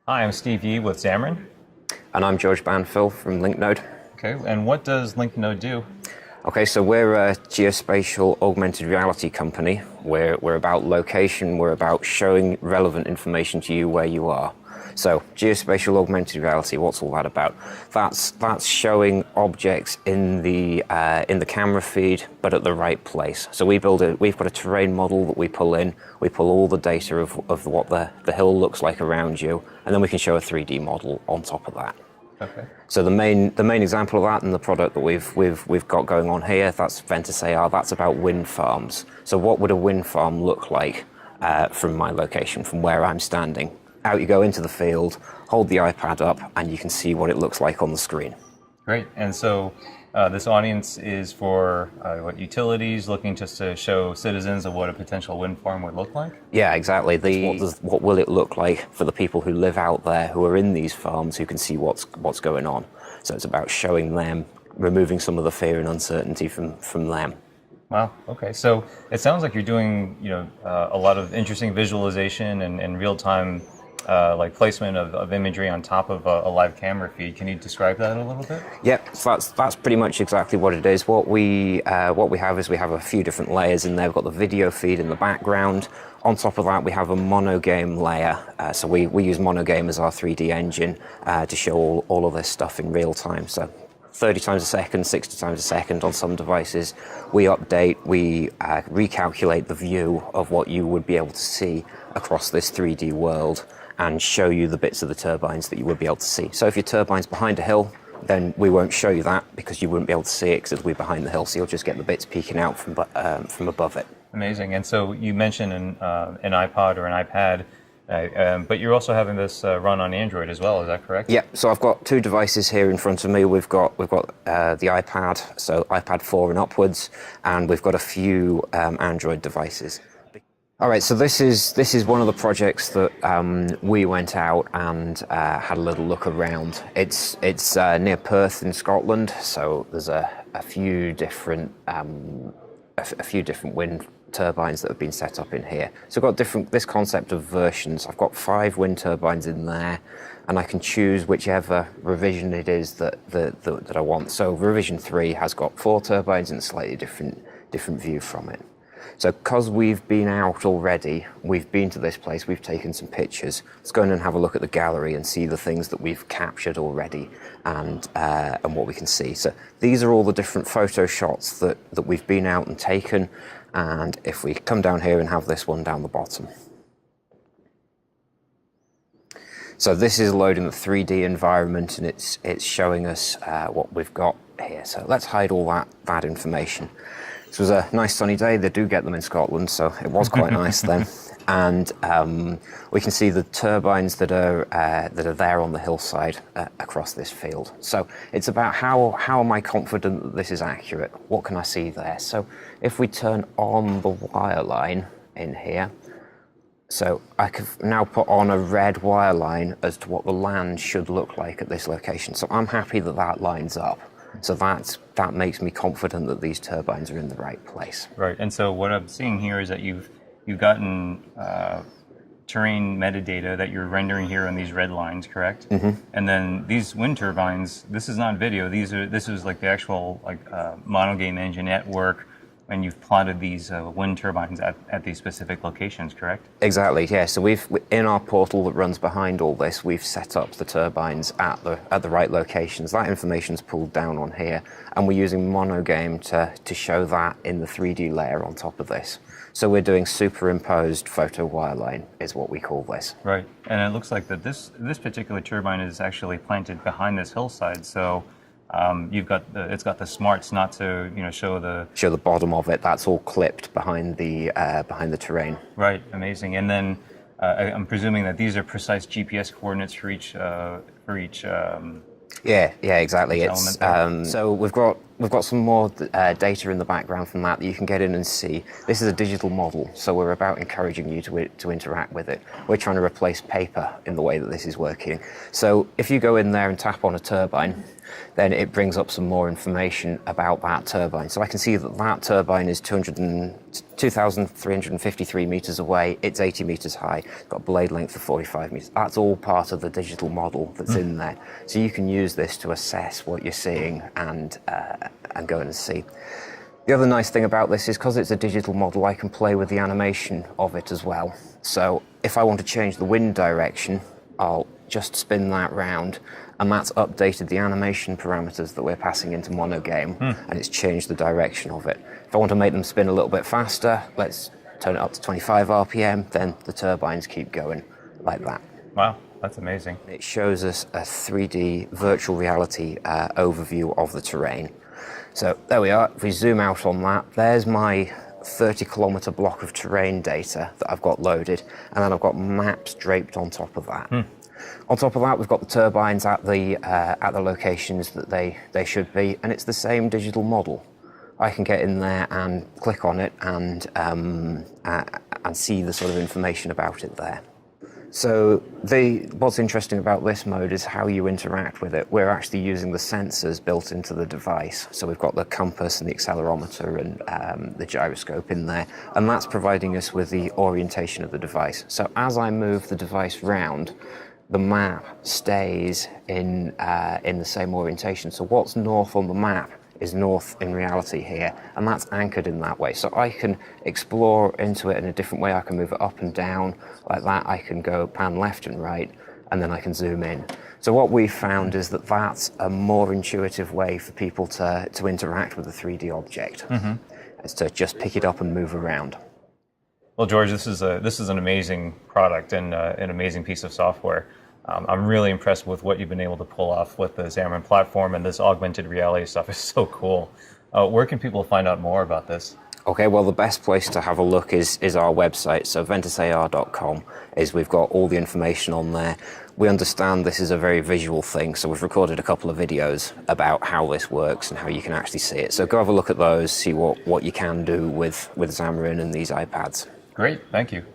Hi, I'm Steve Yee with Xamarin. And I'm George Banfill from LinkNode. Okay, and what does LinkNode do? Okay, so we're a geospatial augmented reality company. We're about location, we're about showing relevant information to you where you are. So geospatial augmented reality, what's all that about? That's showing objects in the camera feed, but at the right place. So we've got a terrain model that we pull in. We pull all the data of what the hill looks like around you, and then we can show a 3D model on top of that. Okay. So the main example of that in the product that we've got going on here, that's Ventus AR. That's about wind farms. So what would a wind farm look like from my location, from where I'm standing? Out you go into the field, hold the iPad up, and you can see what it looks like on the screen. Great. And so this audience is for what utilities looking just to show citizens of what a potential wind farm would look like? Yeah, exactly. What will it look like for the people who live out there, who are in these farms, who can see what's going on? So it's about showing them, removing some of the fear and uncertainty from them. Wow. Okay. So it sounds like you're doing, a lot of interesting visualization and real-time like placement of imagery on top of a live camera feed. Can you describe that a little bit? Yep, so that's pretty much exactly what it is. What we have is we have a few different layers in there. We've got the video feed in the background. On top of that, we have a MonoGame layer. So we use MonoGame as our 3D engine to show all of this stuff in real time. So 30 times a second, 60 times a second on some devices. We update, we recalculate the view of what you would be able to see across this 3D world and show you the bits of the turbines that you would be able to see. So if your turbine's behind a hill, then we won't show you that because you wouldn't be able to see it because we're behind the hill. So you'll just get the bits peeking out from above it. Amazing. And so you mentioned an iPod or an iPad, but you're also having this run on Android as well. Is that correct? Yeah. So I've got two devices here in front of me. We've got the iPad, so iPad 4 and upwards, and we've got a few Android devices. All right, so this is one of the projects that we went out and had a little look around. It's near Perth in Scotland, so there's a few different wind turbines that have been set up in here. So I've got this concept of versions. I've got 5 wind turbines in there, and I can choose whichever revision it is that I want. So revision 3 has got 4 turbines and a slightly different view from it. So because we've been out already, we've been to this place, we've taken some pictures. Let's go in and have a look at the gallery and see the things that we've captured already and what we can see. So these are all the different photo shots that we've been out and taken. And if we come down here and have this one down the bottom. So this is loading the 3D environment and it's showing us what we've got here. So let's hide all that information. This was a nice sunny day. They do get them in Scotland, so it was quite nice then. And we can see the turbines that are there on the hillside across this field. So it's about how am I confident that this is accurate? What can I see there? So if we turn on the wire line in here, so I can now put on a red wire line as to what the land should look like at this location. So I'm happy that lines up. So that makes me confident that these turbines are in the right place. Right. And so what I'm seeing here is that you've gotten terrain metadata that you're rendering here on these red lines, correct? Mm-hmm. And then these wind turbines, this is not video. This is like the actual MonoGame engine at work, and you've plotted these wind turbines at these specific locations, correct? Exactly, yeah. So in our portal that runs behind all this, we've set up the turbines at the right locations. That information's pulled down on here, and we're using MonoGame to show that in the 3D layer on top of this. So we're doing superimposed photo wireline is what we call this. Right, and it looks like that this particular turbine is actually planted behind this hillside, so it's got the smarts not to show the bottom of it. That's all clipped behind the terrain. Right, amazing. And then I'm presuming that these are precise GPS coordinates for each. Yeah, exactly. It's so we've we've got some more data in the background from that you can get in and see. This is a digital model, so we're about encouraging you to interact with it. We're trying to replace paper in the way that this is working. So if you go in there and tap on a turbine, then it brings up some more information about that turbine. So I can see that that turbine is 2,353 meters away. It's 80 meters high. It's got a blade length of 45 meters. That's all part of the digital model that's in there. So you can use this to assess what you're seeing and go in and see. The other nice thing about this is because it's a digital model, I can play with the animation of it as well. So if I want to change the wind direction, I'll just spin that round, and that's updated the animation parameters that we're passing into MonoGame, and it's changed the direction of it. If I want to make them spin a little bit faster, let's turn it up to 25 RPM, then the turbines keep going like that. Wow, that's amazing. It shows us a 3D virtual reality overview of the terrain. So there we are. If we zoom out on that, there's my 30-kilometer block of terrain data that I've got loaded, and then I've got maps draped on top of that. On top of that, we've got the turbines at the locations that they should be, and it's the same digital model. I can get in there and click on it and see the sort of information about it there. So what's interesting about this mode is how you interact with it. We're actually using the sensors built into the device. So we've got the compass and the accelerometer and the gyroscope in there, and that's providing us with the orientation of the device. So as I move the device round, the map stays in the same orientation. So what's north on the map is north in reality here, and that's anchored in that way. So I can explore into it in a different way. I can move it up and down like that. I can go pan left and right, and then I can zoom in. So what we've found is that that's a more intuitive way for people to interact with a 3D object. Is to just pick it up and move around. Well, George, this is an amazing product and an amazing piece of software. I'm really impressed with what you've been able to pull off with the Xamarin platform, and this augmented reality stuff is so cool. Where can people find out more about this? Okay, well, the best place to have a look is our website. So ventusar.com we've got all the information on there. We understand this is a very visual thing, so we've recorded a couple of videos about how this works and how you can actually see it. So go have a look at those, see what you can do with Xamarin and these iPads. Great, thank you.